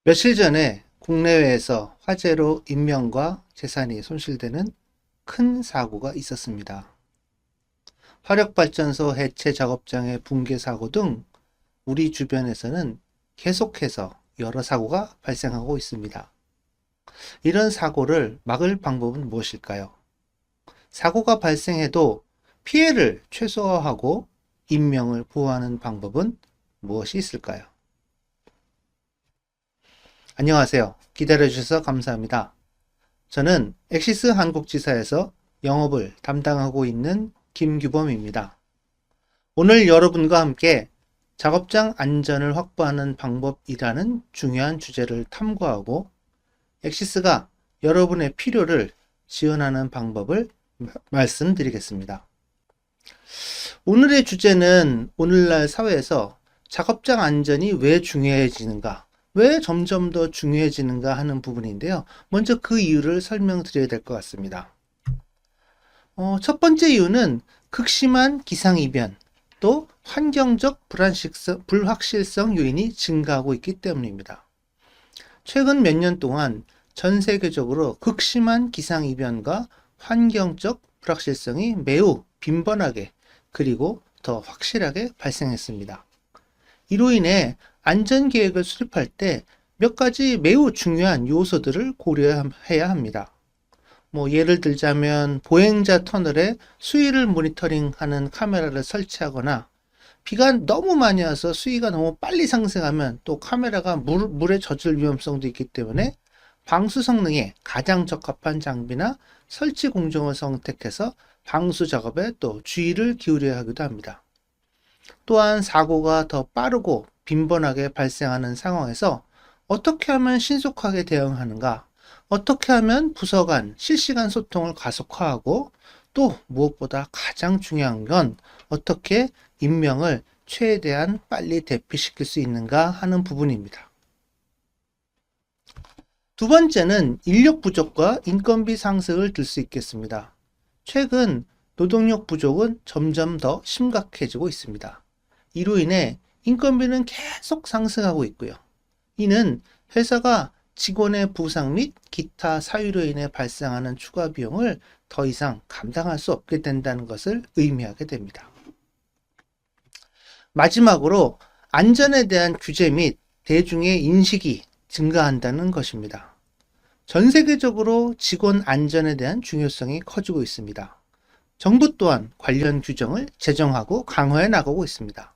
며칠 전에 국내외에서 화재로 인명과 재산이 손실되는 큰 사고가 있었습니다. 화력발전소 해체 작업장의 붕괴 사고 등 우리 주변에서는 계속해서 여러 사고가 발생하고 있습니다. 이런 사고를 막을 방법은 무엇일까요? 사고가 발생해도 피해를 최소화하고 인명을 보호하는 방법은 무엇이 있을까요? 안녕하세요. 기다려주셔서 감사합니다. 저는 엑시스 한국지사에서 영업을 담당하고 있는 김규범입니다. 오늘 여러분과 함께 작업장 안전을 확보하는 방법이라는 중요한 주제를 탐구하고 엑시스가 여러분의 필요를 지원하는 방법을 말씀드리겠습니다. 오늘의 주제는 오늘날 사회에서 작업장 안전이 왜 중요해지는가, 왜 점점 더 중요해지는가 하는 부분인데요. 먼저 그 이유를 설명드려야 될 것 같습니다. 첫 번째 이유는 극심한 기상이변, 또 환경적 불확실성 요인이 증가하고 있기 때문입니다. 최근 몇 년 동안 전 세계적으로 극심한 기상이변과 환경적 불확실성이 매우 빈번하게 그리고 더 확실하게 발생했습니다. 이로 인해 안전계획을 수립할 때 몇 가지 매우 중요한 요소들을 고려해야 합니다. 예를 들자면 보행자 터널에 수위를 모니터링하는 카메라를 설치하거나 비가 너무 많이 와서 수위가 너무 빨리 상승하면 또 카메라가 물에 젖을 위험성도 있기 때문에 방수 성능에 가장 적합한 장비나 설치 공정을 선택해서 방수 작업에 또 주의를 기울여야 하기도 합니다. 또한 사고가 더 빠르고 빈번하게 발생하는 상황에서 어떻게 하면 신속하게 대응하는가, 어떻게 하면 부서 간 실시간 소통을 가속화하고 또 무엇보다 가장 중요한 건 어떻게 인명을 최대한 빨리 대피시킬 수 있는가 하는 부분입니다. 두 번째는 인력 부족과 인건비 상승을 들 수 있겠습니다. 최근 노동력 부족은 점점 더 심각해지고 있습니다. 이로 인해 인건비는 계속 상승하고 있고요. 이는 회사가 직원의 부상 및 기타 사유로 인해 발생하는 추가 비용을 더 이상 감당할 수 없게 된다는 것을 의미하게 됩니다. 마지막으로 안전에 대한 규제 및 대중의 인식이 증가한다는 것입니다. 전 세계적으로 직원 안전에 대한 중요성이 커지고 있습니다. 정부 또한 관련 규정을 제정하고 강화해 나가고 있습니다.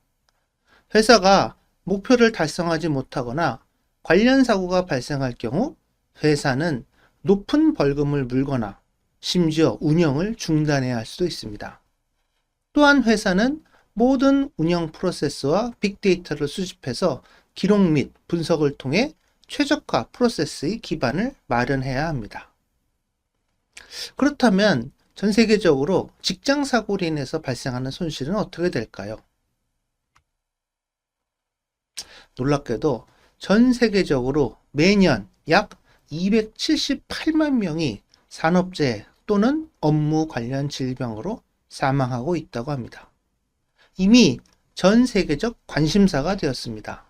회사가 목표를 달성하지 못하거나 관련 사고가 발생할 경우 회사는 높은 벌금을 물거나 심지어 운영을 중단해야 할 수도 있습니다. 또한 회사는 모든 운영 프로세스와 빅데이터를 수집해서 기록 및 분석을 통해 최적화 프로세스의 기반을 마련해야 합니다. 그렇다면 전 세계적으로 직장 사고로 인해서 발생하는 손실은 어떻게 될까요? 놀랍게도 전 세계적으로 매년 약 278만 명이 산업재해 또는 업무 관련 질병으로 사망하고 있다고 합니다. 이미 전 세계적 관심사가 되었습니다.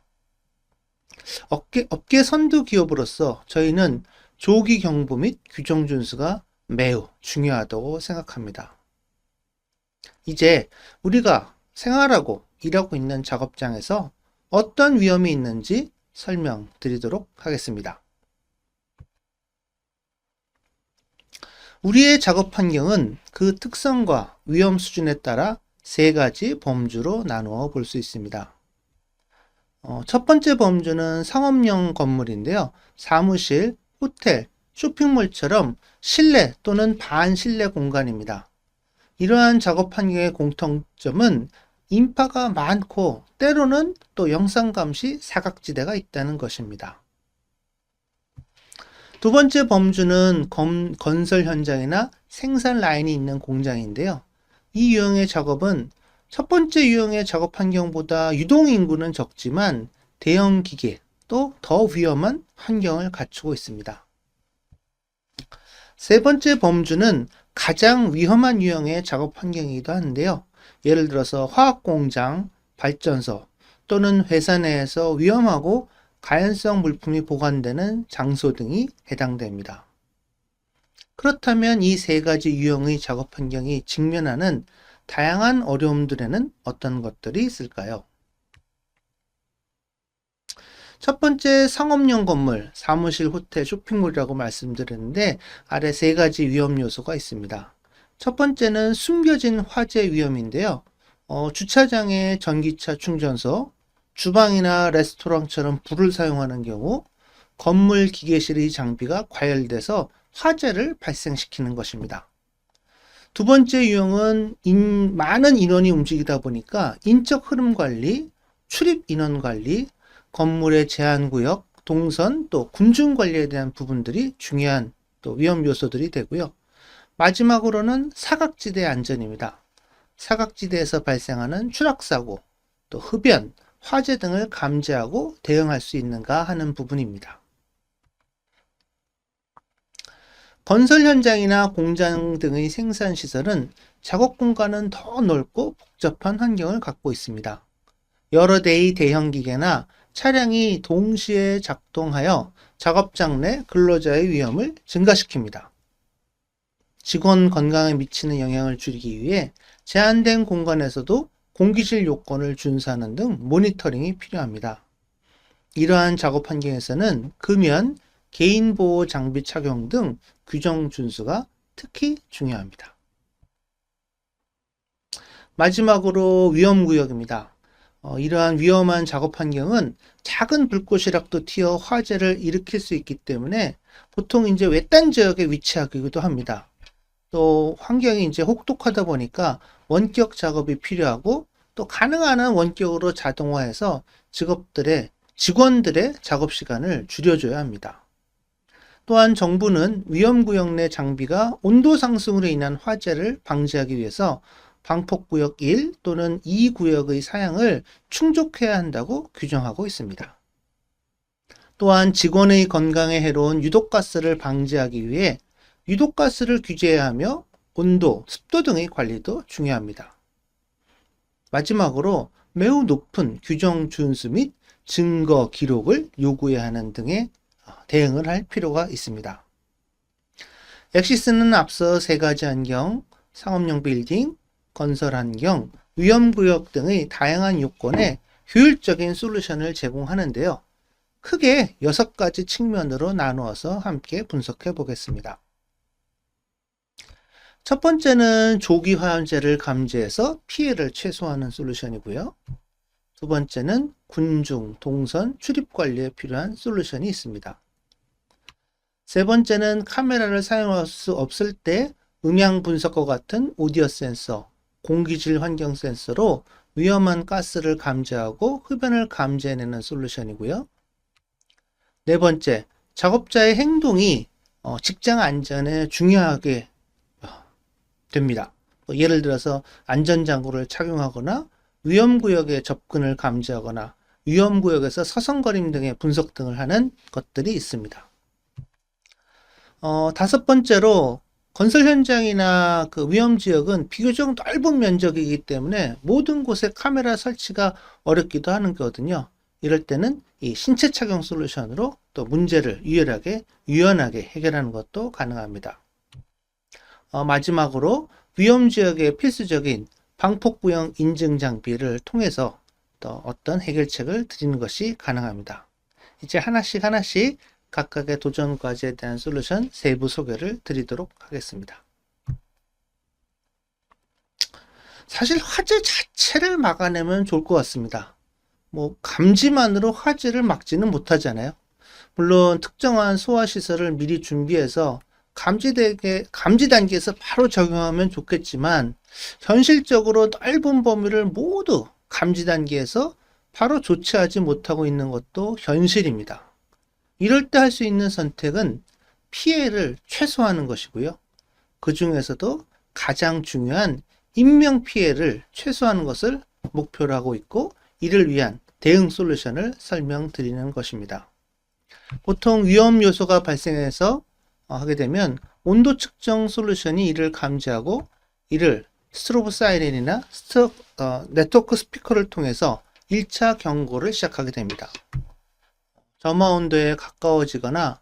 업계 선두 기업으로서 저희는 조기 경보 및 규정 준수가 매우 중요하다고 생각합니다. 이제 우리가 생활하고 일하고 있는 작업장에서 어떤 위험이 있는지 설명드리도록 하겠습니다. 우리의 작업 환경은 그 특성과 위험 수준에 따라 세 가지 범주로 나누어 볼 수 있습니다. 첫 번째 범주는 상업용 건물인데요. 사무실, 호텔, 쇼핑몰처럼 실내 또는 반실내 공간입니다. 이러한 작업 환경의 공통점은 인파가 많고 때로는 또 영상감시 사각지대가 있다는 것입니다. 두 번째 범주는 건설 현장이나 생산 라인이 있는 공장인데요. 이 유형의 작업은 첫 번째 유형의 작업 환경보다 유동 인구는 적지만 대형 기계 또 더 위험한 환경을 갖추고 있습니다. 세 번째 범주는 가장 위험한 유형의 작업 환경이기도 한데요. 예를 들어서 화학공장, 발전소 또는 회사 내에서 위험하고 가연성 물품이 보관되는 장소 등이 해당됩니다. 그렇다면 이 세 가지 유형의 작업 환경이 직면하는 다양한 어려움들에는 어떤 것들이 있을까요? 첫 번째, 상업용 건물, 사무실, 호텔, 쇼핑몰이라고 말씀드렸는데 아래 세 가지 위험 요소가 있습니다. 첫 번째는 숨겨진 화재 위험인데요. 주차장에 전기차 충전소, 주방이나 레스토랑처럼 불을 사용하는 경우 건물 기계실의 장비가 과열돼서 화재를 발생시키는 것입니다. 두 번째 유형은 많은 인원이 움직이다 보니까 인적 흐름 관리, 출입 인원 관리, 건물의 제한구역, 동선, 또 군중 관리에 대한 부분들이 중요한 또 위험 요소들이 되고요. 마지막으로는 사각지대 안전입니다. 사각지대에서 발생하는 추락사고, 또 흡연, 화재 등을 감지하고 대응할 수 있는가 하는 부분입니다. 건설 현장이나 공장 등의 생산 시설은 작업 공간은 더 넓고 복잡한 환경을 갖고 있습니다. 여러 대의 대형 기계나 차량이 동시에 작동하여 작업장 내 근로자의 위험을 증가시킵니다. 직원 건강에 미치는 영향을 줄이기 위해 제한된 공간에서도 공기질 요건을 준수하는 등 모니터링이 필요합니다. 이러한 작업 환경에서는 금연, 개인보호 장비 착용 등 규정 준수가 특히 중요합니다. 마지막으로 위험구역입니다. 이러한 위험한 작업 환경은 작은 불꽃이라도 튀어 화재를 일으킬 수 있기 때문에 보통 이제 외딴 지역에 위치하기도 합니다. 또 환경이 이제 혹독하다 보니까 원격 작업이 필요하고 또 가능한 한 원격으로 자동화해서 직원들의 작업 시간을 줄여줘야 합니다. 또한 정부는 위험구역 내 장비가 온도 상승으로 인한 화재를 방지하기 위해서 방폭구역 1 또는 2 구역의 사양을 충족해야 한다고 규정하고 있습니다. 또한 직원의 건강에 해로운 유독가스를 방지하기 위해 유독가스를 규제해야 하며 온도, 습도 등의 관리도 중요합니다. 마지막으로 매우 높은 규정 준수 및 증거 기록을 요구해야 하는 등의 대응을 할 필요가 있습니다. 엑시스는 앞서 세 가지 환경, 상업용 빌딩, 건설 환경, 위험구역 등의 다양한 요건에 효율적인 솔루션을 제공하는데요. 크게 6가지 측면으로 나누어서 함께 분석해 보겠습니다. 첫 번째는 조기 화재를 감지해서 피해를 최소화하는 솔루션이고요. 두 번째는 군중, 동선, 출입 관리에 필요한 솔루션이 있습니다. 세 번째는 카메라를 사용할 수 없을 때 음향 분석과 같은 오디오 센서, 공기질 환경 센서로 위험한 가스를 감지하고 흡연을 감지해내는 솔루션이고요. 네 번째, 작업자의 행동이 직장 안전에 중요하게 됩니다. 예를 들어서 안전장구를 착용하거나 위험구역에 접근을 감지하거나 위험구역에서 서성거림 등의 분석 등을 하는 것들이 있습니다. 다섯 번째로 건설 현장이나 그 위험지역은 비교적 넓은 면적이기 때문에 모든 곳에 카메라 설치가 어렵기도 하는 거거든요. 이럴 때는 이 신체 착용 솔루션으로 또 문제를 유연하게 해결하는 것도 가능합니다. 마지막으로 위험지역에 필수적인 방폭구형 인증 장비를 통해서 또 어떤 해결책을 드리는 것이 가능합니다. 이제 하나씩 각각의 도전 과제에 대한 솔루션 세부 소개를 드리도록 하겠습니다. 사실 화재 자체를 막아내면 좋을 것 같습니다. 감지만으로 화재를 막지는 못하잖아요. 물론 특정한 소화시설을 미리 준비해서 감지 단계에서 바로 적용하면 좋겠지만 현실적으로 넓은 범위를 모두 감지 단계에서 바로 조치하지 못하고 있는 것도 현실입니다. 이럴 때 할 수 있는 선택은 피해를 최소화하는 것이고요. 그 중에서도 가장 중요한 인명피해를 최소화하는 것을 목표로 하고 있고 이를 위한 대응 솔루션을 설명드리는 것입니다. 보통 위험 요소가 발생해서 하게 되면 온도 측정 솔루션이 이를 감지하고 이를 스트로브 사이렌이나 네트워크 스피커를 통해서 1차 경고를 시작하게 됩니다. 점화 온도에 가까워지거나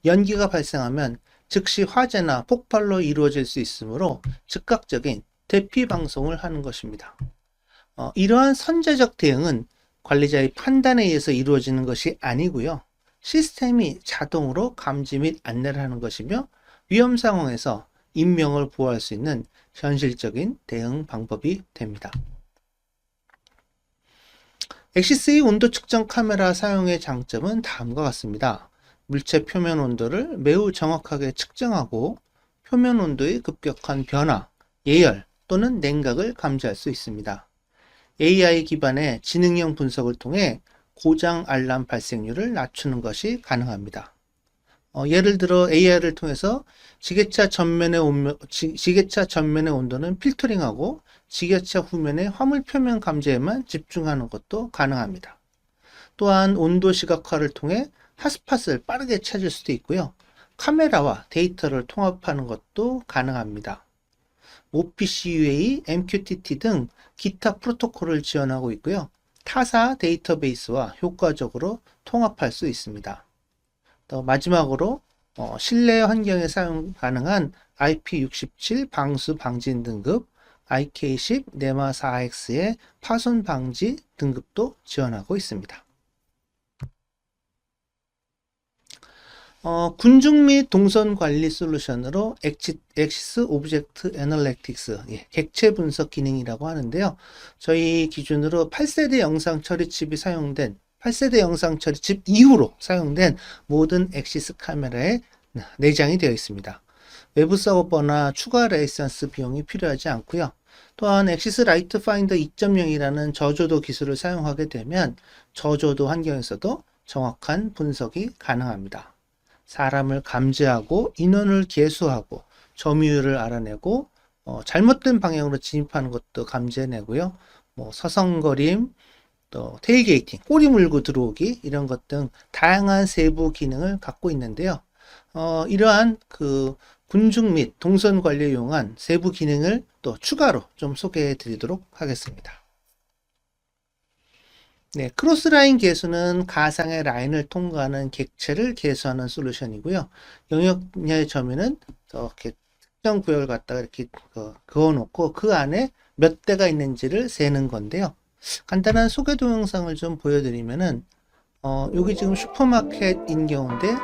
연기가 발생하면 즉시 화재나 폭발로 이루어질 수 있으므로 즉각적인 대피 방송을 하는 것입니다. 이러한 선제적 대응은 관리자의 판단에 의해서 이루어지는 것이 아니고요. 시스템이 자동으로 감지 및 안내를 하는 것이며 위험 상황에서 인명을 보호할 수 있는 현실적인 대응 방법이 됩니다. 엑시스의 온도 측정 카메라 사용의 장점은 다음과 같습니다. 물체 표면 온도를 매우 정확하게 측정하고 표면 온도의 급격한 변화, 예열 또는 냉각을 감지할 수 있습니다. AI 기반의 지능형 분석을 통해 고장 알람 발생률을 낮추는 것이 가능합니다. 예를 들어 AI를 통해서 지게차 전면의 온도는 필터링하고 지게차 후면의 화물 표면 감지에만 집중하는 것도 가능합니다. 또한 온도 시각화를 통해 핫스팟을 빠르게 찾을 수도 있고요. 카메라와 데이터를 통합하는 것도 가능합니다. OPC-UA, MQTT 등 기타 프로토콜을 지원하고 있고요. 타사 데이터베이스와 효과적으로 통합할 수 있습니다. 또 마지막으로 실내 환경에 사용 가능한 IP67 방수 방진 등급, IK10 네마 4X의 파손 방지 등급도 지원하고 있습니다. 군중 및 동선 관리 솔루션으로 엑시스 오브젝트 애널리틱스, 객체 분석 기능이라고 하는데요. 저희 기준으로 8세대 영상 처리 칩이 사용된 8세대 영상 처리 칩 이후로 사용된 모든 엑시스 카메라에 내장이 되어 있습니다. 외부 서버나 추가 라이선스 비용이 필요하지 않고요. 또한 엑시스 라이트 파인더 2.0이라는 저조도 기술을 사용하게 되면 저조도 환경에서도 정확한 분석이 가능합니다. 사람을 감지하고 인원을 계수하고 점유율을 알아내고 잘못된 방향으로 진입하는 것도 감지해내고요. 서성거림, 또 테일게이팅, 꼬리 물고 들어오기 이런 것 등 다양한 세부 기능을 갖고 있는데요. 이러한 그 군중 및 동선 관리에 이용한 세부 기능을 또 추가로 좀 소개해 드리도록 하겠습니다. 네, 크로스라인 계수는 가상의 라인을 통과하는 객체를 계수하는 솔루션이고요. 영역의 점유는 이렇게 특정 구역을 갖다가 이렇게 그어놓고 그 안에 몇 대가 있는지를 세는 건데요. 간단한 소개 동영상을 좀 보여드리면은 여기 지금 슈퍼마켓인 경우인데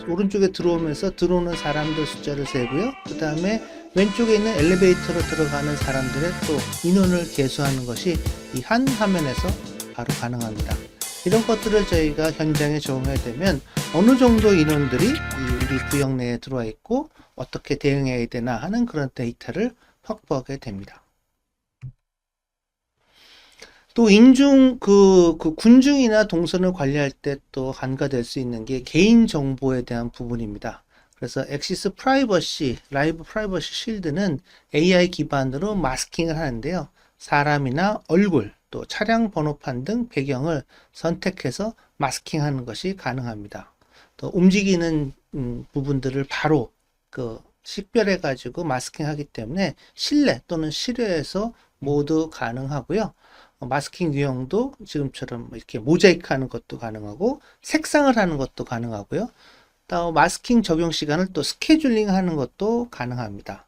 오른쪽에 들어오면서 들어오는 사람들 숫자를 세고요. 그 다음에 왼쪽에 있는 엘리베이터로 들어가는 사람들의 또 인원을 계수하는 것이 이 한 화면에서 바로 가능합니다. 이런 것들을 저희가 현장에 적용해야 되면 어느 정도 인원들이 우리 구역 내에 들어와 있고 어떻게 대응해야 되나 하는 그런 데이터를 확보하게 됩니다. 또 군중이나 동선을 관리할 때 또 간과될 수 있는 게 개인정보에 대한 부분입니다. 그래서 엑시스 프라이버시, 라이브 프라이버시 실드는 AI 기반으로 마스킹을 하는데요. 사람이나 얼굴, 또 차량 번호판 등 배경을 선택해서 마스킹하는 것이 가능합니다. 또 움직이는 부분들을 바로 식별해 가지고 마스킹하기 때문에 실내 또는 실외에서 모두 가능하고요. 마스킹 유형도 지금처럼 이렇게 모자이크 하는 것도 가능하고 색상을 하는 것도 가능하고요. 또 마스킹 적용 시간을 또 스케줄링 하는 것도 가능합니다.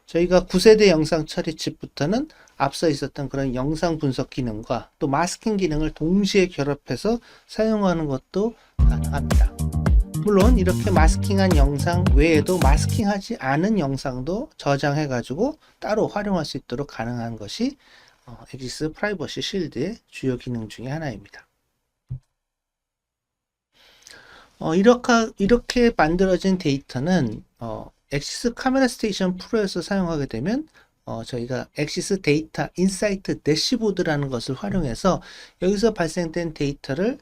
저희가 9세대 영상 처리 칩부터는 앞서 있었던 그런 영상 분석 기능과 또 마스킹 기능을 동시에 결합해서 사용하는 것도 가능합니다. 물론 이렇게 마스킹한 영상 외에도 마스킹하지 않은 영상도 저장해 가지고 따로 활용할 수 있도록 가능한 것이 엑시스 프라이버시 실드의 주요 기능 중에 하나입니다. 이렇게 만들어진 데이터는 엑시스 카메라 스테이션 프로에서 사용하게 되면 저희가 엑시스 데이터 인사이트 대시보드라는 것을 활용해서 여기서 발생된 데이터를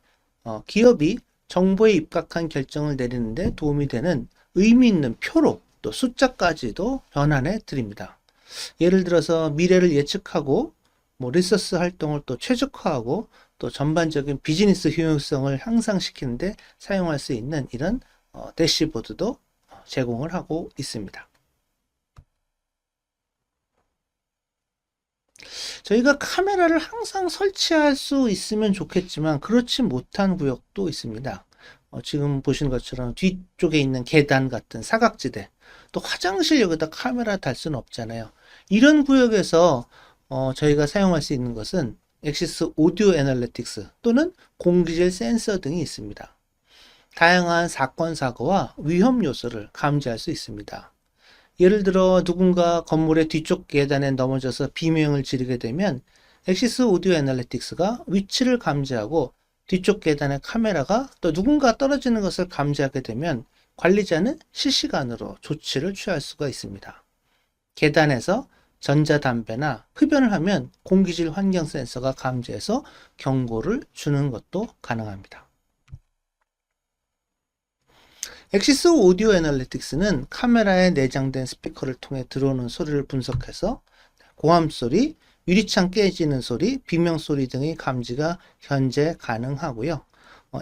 기업이 정보에 입각한 결정을 내리는데 도움이 되는 의미 있는 표로 또 숫자까지도 변환해 드립니다. 예를 들어서 미래를 예측하고 리서치 활동을 또 최적화하고 또 전반적인 비즈니스 효용성을 향상시키는데 사용할 수 있는 이런 대시보드도 제공을 하고 있습니다. 저희가 카메라를 항상 설치할 수 있으면 좋겠지만 그렇지 못한 구역도 있습니다. 지금 보시는 것처럼 뒤쪽에 있는 계단 같은 사각지대, 또 화장실 여기다 카메라 달 수는 없잖아요. 이런 구역에서 저희가 사용할 수 있는 것은 엑시스 오디오 애널리틱스 또는 공기질 센서 등이 있습니다. 다양한 사건 사고와 위험 요소를 감지할 수 있습니다. 예를 들어 누군가 건물의 뒤쪽 계단에 넘어져서 비명을 지르게 되면 엑시스 오디오 애널리틱스가 위치를 감지하고 뒤쪽 계단의 카메라가 또 누군가 떨어지는 것을 감지하게 되면 관리자는 실시간으로 조치를 취할 수가 있습니다. 계단에서 전자담배나 흡연을 하면 공기질 환경 센서가 감지해서 경고를 주는 것도 가능합니다. 엑시스 오디오 애널리틱스는 카메라에 내장된 스피커를 통해 들어오는 소리를 분석해서 고함 소리, 유리창 깨지는 소리, 비명 소리 등의 감지가 현재 가능하고요.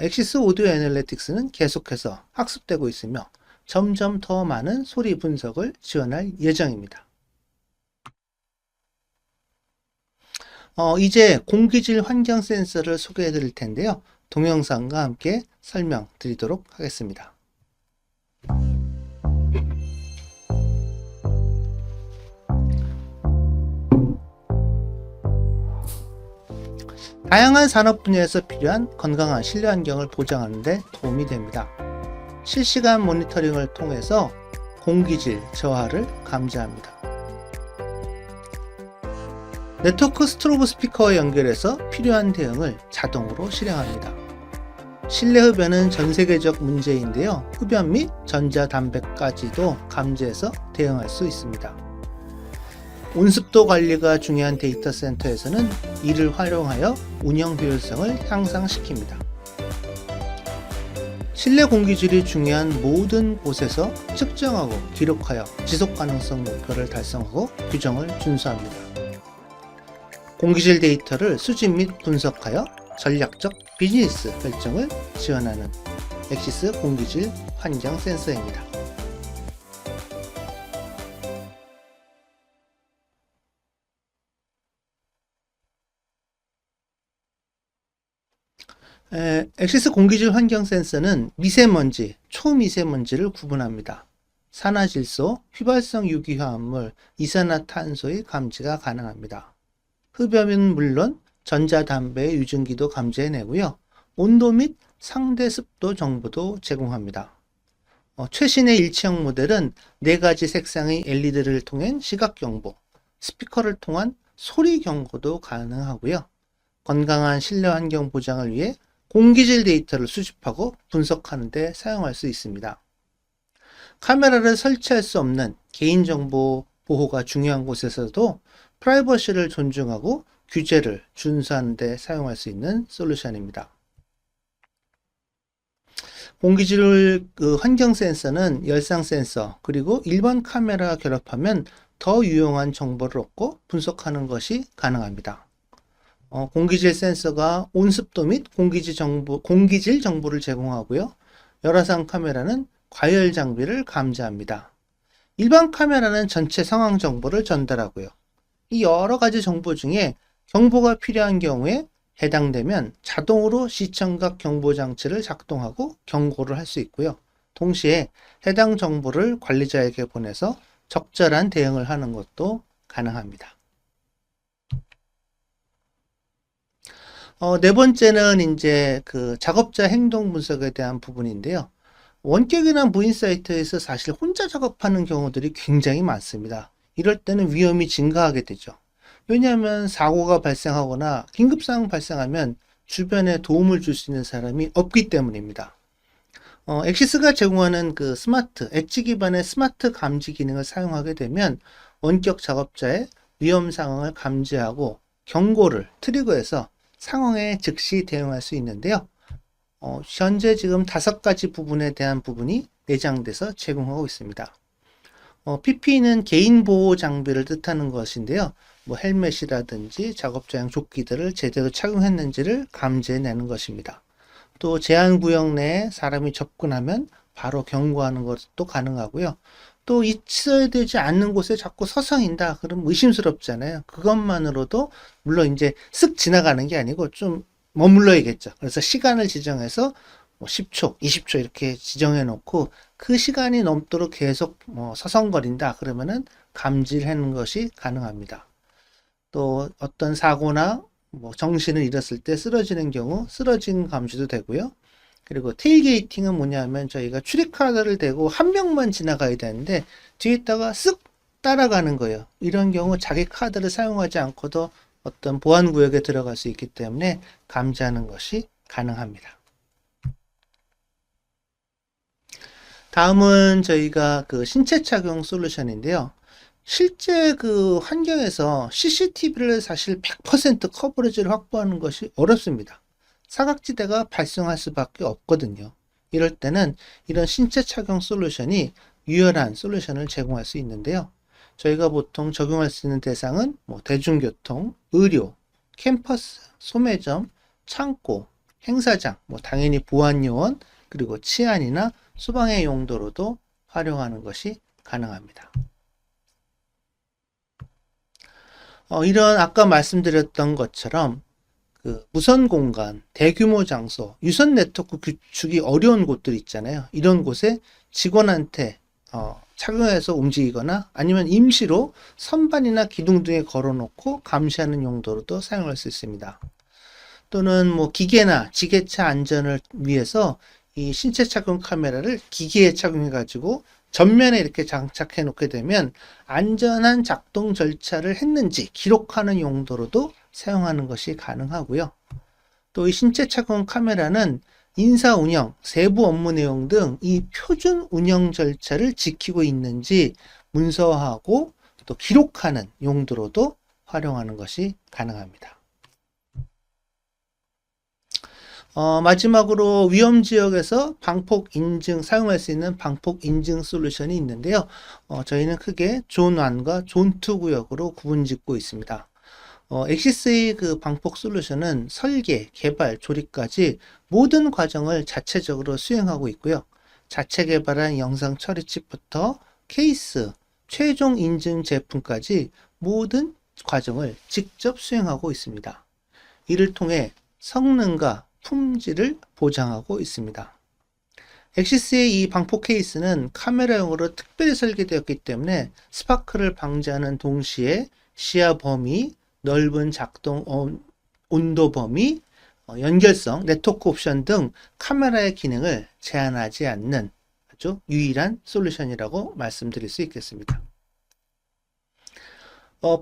엑시스 오디오 애널리틱스는 계속해서 학습되고 있으며 점점 더 많은 소리 분석을 지원할 예정입니다. 이제 공기질 환경 센서를 소개해 드릴 텐데요. 동영상과 함께 설명드리도록 하겠습니다. 다양한 산업 분야에서 필요한 건강한 실내 환경을 보장하는 데 도움이 됩니다. 실시간 모니터링을 통해서 공기질 저하를 감지합니다. 네트워크 스트로브 스피커와 연결해서 필요한 대응을 자동으로 실행합니다. 실내 흡연은 전 세계적 문제인데요. 흡연 및 전자담배까지도 감지해서 대응할 수 있습니다. 온습도 관리가 중요한 데이터 센터에서는 이를 활용하여 운영 효율성을 향상시킵니다. 실내 공기질이 중요한 모든 곳에서 측정하고 기록하여 지속 가능성 목표를 달성하고 규정을 준수합니다. 공기질 데이터를 수집 및 분석하여 전략적 비즈니스 결정을 지원하는 엑시스 공기질 환경 센서입니다. 엑시스 공기질 환경 센서는 미세먼지, 초미세먼지를 구분합니다. 산화질소, 휘발성 유기화합물, 이산화탄소의 감지가 가능합니다. 흡연은 물론 전자담배의 유증기도 감지해내고요. 온도 및 상대 습도 정보도 제공합니다. 최신의 일체형 모델은 4가지 색상의 LED를 통한 시각 경보, 스피커를 통한 소리 경고도 가능하고요. 건강한 실내 환경 보장을 위해 공기질 데이터를 수집하고 분석하는 데 사용할 수 있습니다. 카메라를 설치할 수 없는 개인정보 보호가 중요한 곳에서도 프라이버시를 존중하고 규제를 준수하는 데 사용할 수 있는 솔루션입니다. 공기질 환경 센서는 열상 센서 그리고 일반 카메라 결합하면 더 유용한 정보를 얻고 분석하는 것이 가능합니다. 공기질 센서가 온습도 및 공기질 정보를 제공하고요. 열화상 카메라는 과열 장비를 감지합니다. 일반 카메라는 전체 상황 정보를 전달하고요. 이 여러 가지 정보 중에 경보가 필요한 경우에 해당되면 자동으로 시청각 경보 장치를 작동하고 경고를 할 수 있고요. 동시에 해당 정보를 관리자에게 보내서 적절한 대응을 하는 것도 가능합니다. 네 번째는 이제 작업자 행동 분석에 대한 부분인데요. 원격이나 무인 사이트에서 사실 혼자 작업하는 경우들이 굉장히 많습니다. 이럴 때는 위험이 증가하게 되죠. 왜냐하면 사고가 발생하거나 긴급상황 발생하면 주변에 도움을 줄 수 있는 사람이 없기 때문입니다. 엑시스가 제공하는 스마트, 엣지 기반의 스마트 감지 기능을 사용하게 되면 원격 작업자의 위험 상황을 감지하고 경고를 트리거해서 상황에 즉시 대응할 수 있는데요. 현재 지금 5가지 부분에 대한 부분이 내장돼서 제공하고 있습니다. PPE는 개인 보호 장비를 뜻하는 것인데요. 헬멧이라든지 작업자용 조끼들을 제대로 착용했는지를 감지해내는 것입니다. 또 제한 구역 내에 사람이 접근하면 바로 경고하는 것도 가능하고요. 또 있어야 되지 않는 곳에 자꾸 서성인다. 그럼 의심스럽잖아요. 그것만으로도 물론 이제 쓱 지나가는 게 아니고 좀 머물러야겠죠. 그래서 시간을 지정해서 뭐 10초, 20초 이렇게 지정해 놓고 그 시간이 넘도록 계속 뭐 서성거린다. 그러면은 감지하는 것이 가능합니다. 또 어떤 사고나 뭐 정신을 잃었을 때 쓰러지는 경우 쓰러진 감지도 되고요. 그리고 테일게이팅은 뭐냐면 저희가 출입카드를 대고 한 명만 지나가야 되는데 뒤에 있다가 쓱 따라가는 거예요. 이런 경우 자기 카드를 사용하지 않고도 어떤 보안 구역에 들어갈 수 있기 때문에 감지하는 것이 가능합니다. 다음은 저희가 그 신체 착용 솔루션인데요. 실제 그 환경에서 CCTV를 사실 100% 커버리지를 확보하는 것이 어렵습니다. 사각지대가 발생할 수밖에 없거든요. 이럴 때는 이런 신체 착용 솔루션이 유연한 솔루션을 제공할 수 있는데요. 저희가 보통 적용할 수 있는 대상은 뭐 대중교통, 의료, 캠퍼스, 소매점, 창고, 행사장, 뭐 당연히 보안요원, 그리고 치안이나 소방의 용도로도 활용하는 것이 가능합니다. 이런 아까 말씀드렸던 것처럼 그 무선 공간, 대규모 장소, 유선 네트워크 구축이 어려운 곳들 있잖아요. 이런 곳에 직원한테 착용해서 움직이거나 아니면 임시로 선반이나 기둥 등에 걸어놓고 감시하는 용도로도 사용할 수 있습니다. 또는 뭐 기계나 지게차 안전을 위해서 이 신체 착용 카메라를 기계에 착용해 가지고 전면에 이렇게 장착해 놓게 되면 안전한 작동 절차를 했는지 기록하는 용도로도 사용하는 것이 가능하고요. 또 이 신체 착용 카메라는 인사 운영, 세부 업무 내용 등 이 표준 운영 절차를 지키고 있는지 문서화하고 또 기록하는 용도로도 활용하는 것이 가능합니다. 마지막으로 위험 지역에서 방폭 인증, 사용할 수 있는 방폭 인증 솔루션이 있는데요. 저희는 크게 존 1과 존 2 구역으로 구분 짓고 있습니다. 엑시스의 그 방폭 솔루션은 설계, 개발, 조립까지 모든 과정을 자체적으로 수행하고 있고요. 자체 개발한 영상 처리 칩부터 케이스, 최종 인증 제품까지 모든 과정을 직접 수행하고 있습니다. 이를 통해 성능과 품질을 보장하고 있습니다. 엑시스의 이 방폭 케이스는 카메라용으로 특별히 설계되었기 때문에 스파크를 방지하는 동시에 시야 범위, 넓은 작동 온도 범위, 연결성, 네트워크 옵션 등 카메라의 기능을 제한하지 않는 아주 유일한 솔루션이라고 말씀드릴 수 있겠습니다.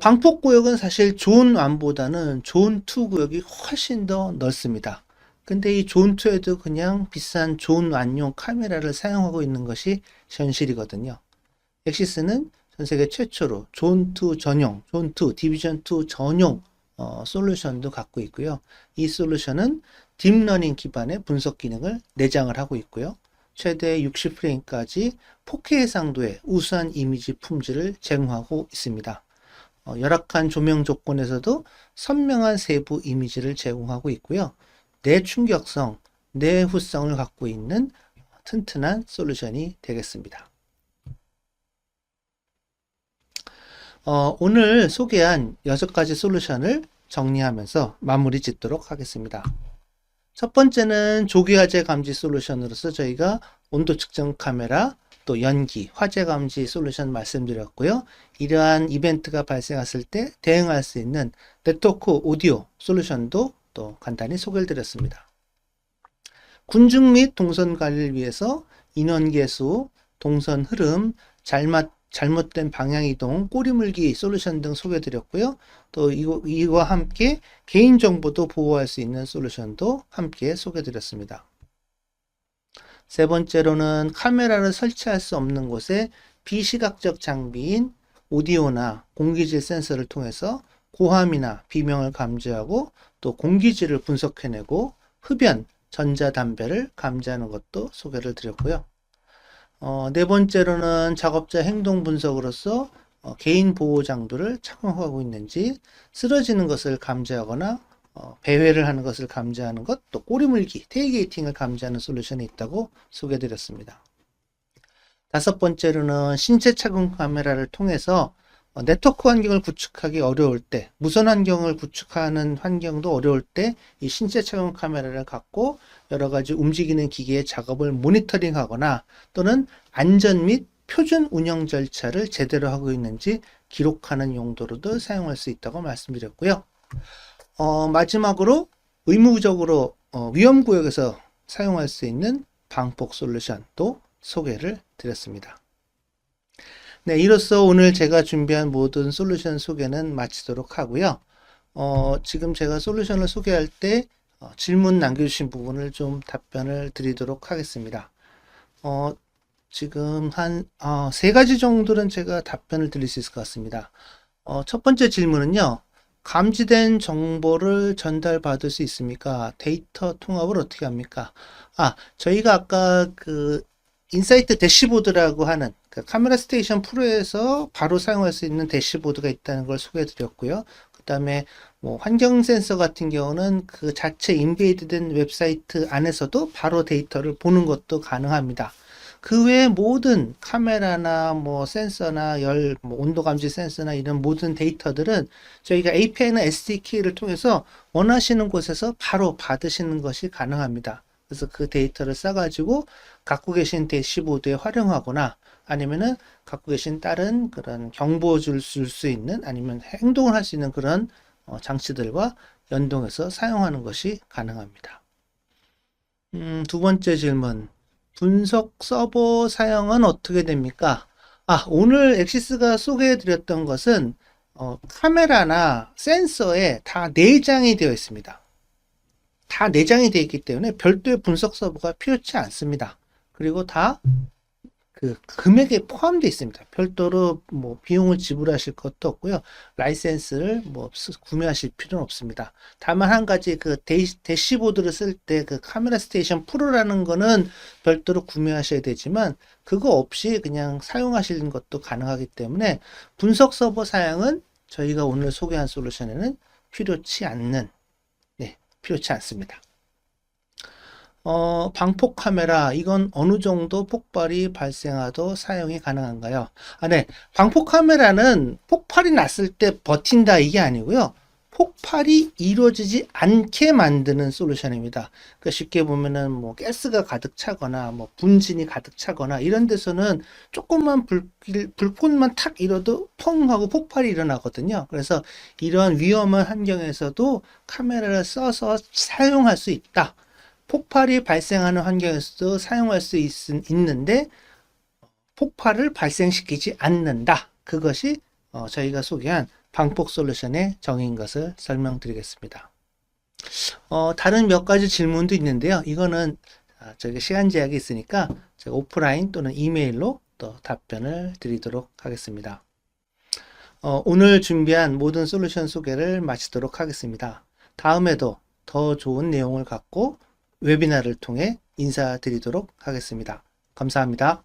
방폭 구역은 사실 존 1보다는 존 2 구역이 훨씬 더 넓습니다. 근데 이 존 2에도 그냥 비싼 존 1용 카메라를 사용하고 있는 것이 현실이거든요. 엑시스는 전 세계 최초로 존 2 전용, 존 2, 디비전 2 전용 솔루션도 갖고 있고요. 이 솔루션은 딥러닝 기반의 분석 기능을 내장을 하고 있고요. 최대 60프레임까지 4K 해상도의 우수한 이미지 품질을 제공하고 있습니다. 열악한 조명 조건에서도 선명한 세부 이미지를 제공하고 있고요. 내충격성, 내후성을 갖고 있는 튼튼한 솔루션이 되겠습니다. 오늘 소개한 6가지 솔루션을 정리하면서 마무리 짓도록 하겠습니다. 첫 번째는 조기화재 감지 솔루션으로서 저희가 온도 측정 카메라, 또 연기, 화재 감지 솔루션 말씀드렸고요. 이러한 이벤트가 발생했을 때 대응할 수 있는 네트워크 오디오 솔루션도 또 간단히 소개를 드렸습니다. 군중 및 동선 관리를 위해서 인원 개수, 동선 흐름, 잘못된 방향 이동, 꼬리물기 솔루션 등 소개해 드렸고요. 또 이와 함께 개인정보도 보호할 수 있는 솔루션도 함께 소개해 드렸습니다. 세 번째로는 카메라를 설치할 수 없는 곳에 비시각적 장비인 오디오나 공기질 센서를 통해서 고함이나 비명을 감지하고 또 공기질을 분석해내고 흡연, 전자담배를 감지하는 것도 소개를 드렸고요. 네 번째로는 작업자 행동 분석으로서 개인 보호 장비를 착용하고 있는지, 쓰러지는 것을 감지하거나 배회를 하는 것을 감지하는 것, 또 꼬리물기, 테일게이팅을 감지하는 솔루션이 있다고 소개드렸습니다. 다섯 번째로는 신체 착용 카메라를 통해서 네트워크 환경을 구축하기 어려울 때, 무선 환경을 구축하는 환경도 어려울 때 이 신체 착용 카메라를 갖고 여러 가지 움직이는 기기의 작업을 모니터링하거나 또는 안전 및 표준 운영 절차를 제대로 하고 있는지 기록하는 용도로도 사용할 수 있다고 말씀드렸고요. 마지막으로 의무적으로 위험구역에서 사용할 수 있는 방폭 솔루션도 소개를 드렸습니다. 네, 이로써 오늘 제가 준비한 모든 솔루션 소개는 마치도록 하고요. 지금 제가 솔루션을 소개할 때 질문 남겨주신 부분을 좀 답변을 드리도록 하겠습니다. 지금 한 세 가지 정도는 제가 답변을 드릴 수 있을 것 같습니다. 첫 번째 질문은요. 감지된 정보를 전달받을 수 있습니까? 데이터 통합을 어떻게 합니까? 저희가 아까 그 인사이트 대시보드라고 하는 그 카메라 스테이션 프로에서 바로 사용할 수 있는 대시보드가 있다는 걸 소개해 드렸고요. 그 다음에 뭐 환경 센서 같은 경우는 그 자체 인베이드된 웹사이트 안에서도 바로 데이터를 보는 것도 가능합니다. 그 외에 모든 카메라나 뭐 센서나 뭐 온도 감지 센서나 이런 모든 데이터들은 저희가 API나 SDK를 통해서 원하시는 곳에서 바로 받으시는 것이 가능합니다. 그래서 그 데이터를 싸가지고 갖고 계신 대시보드에 활용하거나 아니면은 갖고 계신 다른 그런 경보 줄 수 있는 아니면 행동을 할 수 있는 그런 장치들과 연동해서 사용하는 것이 가능합니다. 두 번째 질문. 분석 서버 사용은 어떻게 됩니까? 오늘 엑시스가 소개해 드렸던 것은 카메라나 센서에 다 내장이 되어 있습니다. 다 내장이 되어 있기 때문에 별도의 분석 서버가 필요치 않습니다. 그리고 다 그 금액에 포함되어 있습니다. 별도로 뭐 비용을 지불하실 것도 없고요. 라이센스를 뭐 구매하실 필요는 없습니다. 다만 한 가지 그 대시보드를 쓸 때 그 카메라 스테이션 프로라는 거는 별도로 구매하셔야 되지만 그거 없이 그냥 사용하시는 것도 가능하기 때문에 분석 서버 사양은 저희가 오늘 소개한 솔루션에는 필요치 않습니다. 방폭 카메라, 이건 어느 정도 폭발이 발생하도 사용이 가능한가요? 네. 방폭 카메라는 폭발이 났을 때 버틴다 이게 아니고요. 폭발이 이루어지지 않게 만드는 솔루션입니다. 그러니까 쉽게 보면은 뭐 가스가 가득 차거나 뭐 분진이 가득 차거나 이런 데서는 조금만 불꽃만 탁 일어도 펑 하고 폭발이 일어나거든요. 그래서 이런 위험한 환경에서도 카메라를 써서 사용할 수 있다. 폭발이 발생하는 환경에서도 사용할 수 있는데 폭발을 발생시키지 않는다. 그것이 저희가 소개한 방폭 솔루션의 정의인 것을 설명드리겠습니다. 다른 몇 가지 질문도 있는데요. 이거는 저희가 시간 제약이 있으니까 제가 오프라인 또는 이메일로 또 답변을 드리도록 하겠습니다. 오늘 준비한 모든 솔루션 소개를 마치도록 하겠습니다. 다음에도 더 좋은 내용을 갖고 웨비나를 통해 인사드리도록 하겠습니다. 감사합니다.